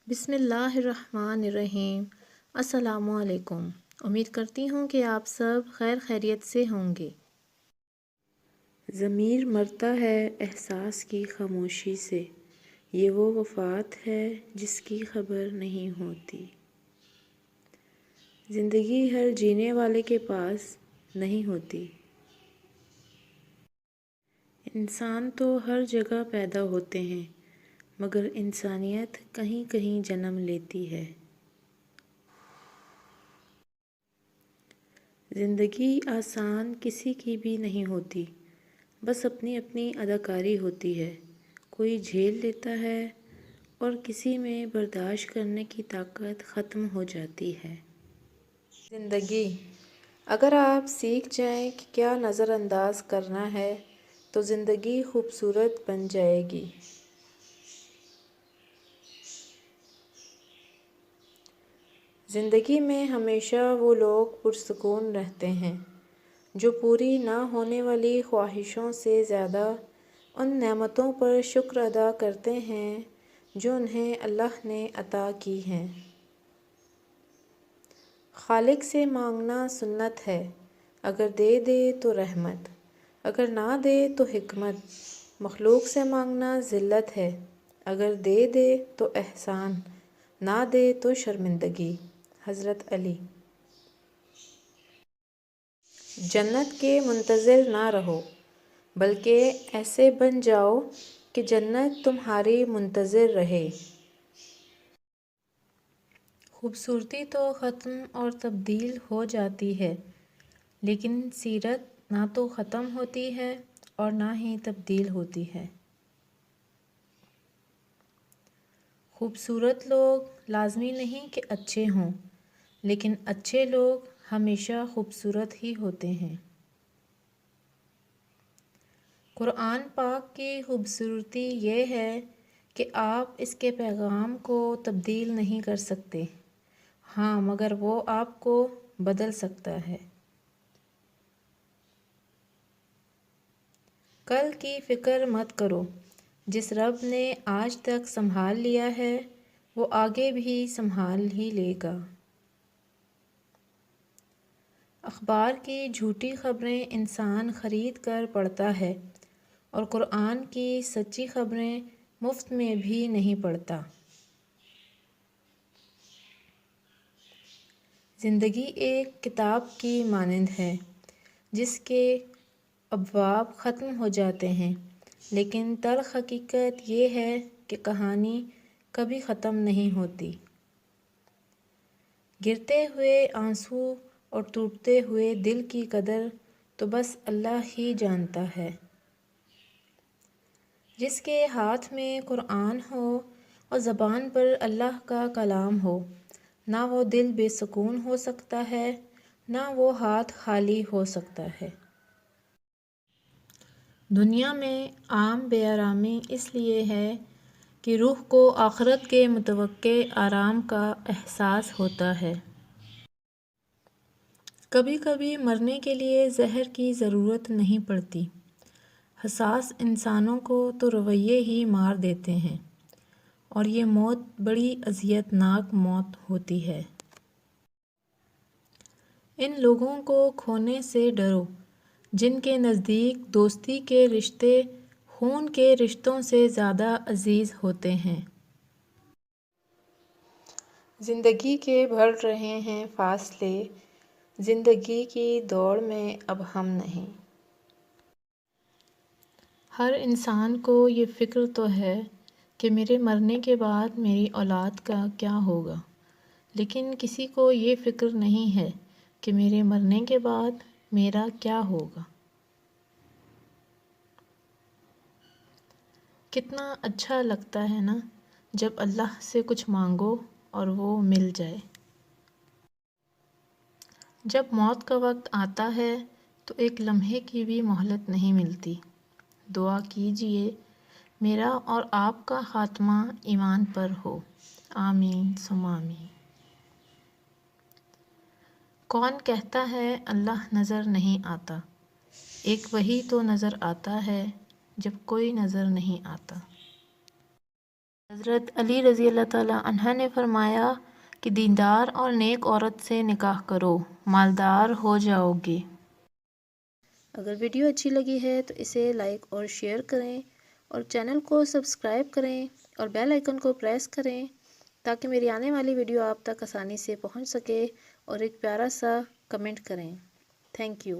بسم اللہ الرحمن الرحیم۔ السلام علیکم۔ امید کرتی ہوں کہ آپ سب خیر خیریت سے ہوں گے۔ ضمیر مرتا ہے احساس کی خاموشی سے، یہ وہ وفات ہے جس کی خبر نہیں ہوتی۔ زندگی ہر جینے والے کے پاس نہیں ہوتی۔ انسان تو ہر جگہ پیدا ہوتے ہیں، مگر انسانیت کہیں کہیں جنم لیتی ہے۔ زندگی آسان کسی کی بھی نہیں ہوتی، بس اپنی اپنی اداکاری ہوتی ہے۔ کوئی جھیل لیتا ہے اور کسی میں برداشت کرنے کی طاقت ختم ہو جاتی ہے۔ زندگی اگر آپ سیکھ جائیں کہ کیا نظر انداز کرنا ہے تو زندگی خوبصورت بن جائے گی۔ زندگی میں ہمیشہ وہ لوگ پرسکون رہتے ہیں جو پوری نہ ہونے والی خواہشوں سے زیادہ ان نعمتوں پر شکر ادا کرتے ہیں جو انہیں اللہ نے عطا کی ہیں۔ خالق سے مانگنا سنت ہے، اگر دے دے تو رحمت، اگر نہ دے تو حکمت۔ مخلوق سے مانگنا ذلت ہے، اگر دے دے تو احسان، نہ دے تو شرمندگی۔ حضرت علی۔ جنت کے منتظر نہ رہو، بلکہ ایسے بن جاؤ کہ جنت تمہاری منتظر رہے۔ خوبصورتی تو ختم اور تبدیل ہو جاتی ہے، لیکن سیرت نہ تو ختم ہوتی ہے اور نہ ہی تبدیل ہوتی ہے۔ خوبصورت لوگ لازمی نہیں کہ اچھے ہوں، لیکن اچھے لوگ ہمیشہ خوبصورت ہی ہوتے ہیں۔ قرآن پاک کی خوبصورتی یہ ہے کہ آپ اس کے پیغام کو تبدیل نہیں کر سکتے، ہاں مگر وہ آپ کو بدل سکتا ہے۔ کل کی فکر مت کرو، جس رب نے آج تک سنبھال لیا ہے وہ آگے بھی سنبھال ہی لے گا۔ اخبار کی جھوٹی خبریں انسان خرید کر پڑھتا ہے اور قرآن کی سچی خبریں مفت میں بھی نہیں پڑھتا۔ زندگی ایک کتاب کی مانند ہے جس کے ابواب ختم ہو جاتے ہیں، لیکن تلخ حقیقت یہ ہے کہ کہانی کبھی ختم نہیں ہوتی۔ گرتے ہوئے آنسو اور ٹوٹتے ہوئے دل کی قدر تو بس اللہ ہی جانتا ہے۔ جس کے ہاتھ میں قرآن ہو اور زبان پر اللہ کا کلام ہو، نہ وہ دل بے سکون ہو سکتا ہے، نہ وہ ہاتھ خالی ہو سکتا ہے۔ دنیا میں عام بے آرامی اس لیے ہے کہ روح کو آخرت کے متوقع آرام کا احساس ہوتا ہے۔ کبھی کبھی مرنے کے لیے زہر کی ضرورت نہیں پڑتی، حساس انسانوں کو تو رویے ہی مار دیتے ہیں، اور یہ موت بڑی اذیت ناک موت ہوتی ہے۔ ان لوگوں کو کھونے سے ڈرو جن کے نزدیک دوستی کے رشتے خون کے رشتوں سے زیادہ عزیز ہوتے ہیں۔ زندگی کے بڑھ رہے ہیں فاصلے، زندگی کی دوڑ میں اب ہم نہیں۔ ہر انسان کو یہ فکر تو ہے کہ میرے مرنے کے بعد میری اولاد کا کیا ہوگا، لیکن کسی کو یہ فکر نہیں ہے کہ میرے مرنے کے بعد میرا کیا ہوگا۔ کتنا اچھا لگتا ہے نا جب اللہ سے کچھ مانگو اور وہ مل جائے۔ جب موت کا وقت آتا ہے تو ایک لمحے کی بھی مہلت نہیں ملتی۔ دعا کیجئے میرا اور آپ کا خاتمہ ایمان پر ہو، آمین ثم آمین۔ کون کہتا ہے اللہ نظر نہیں آتا؟ ایک وہی تو نظر آتا ہے جب کوئی نظر نہیں آتا۔ حضرت علی رضی اللہ تعالیٰ عنہ نے فرمایا کہ دیندار اور نیک عورت سے نکاح کرو، مالدار ہو جاؤ گے۔ اگر ویڈیو اچھی لگی ہے تو اسے لائک اور شیئر کریں اور چینل کو سبسکرائب کریں اور بیل آئیکن کو پریس کریں تاکہ میری آنے والی ویڈیو آپ تک آسانی سے پہنچ سکے، اور ایک پیارا سا کمنٹ کریں۔ Thank you.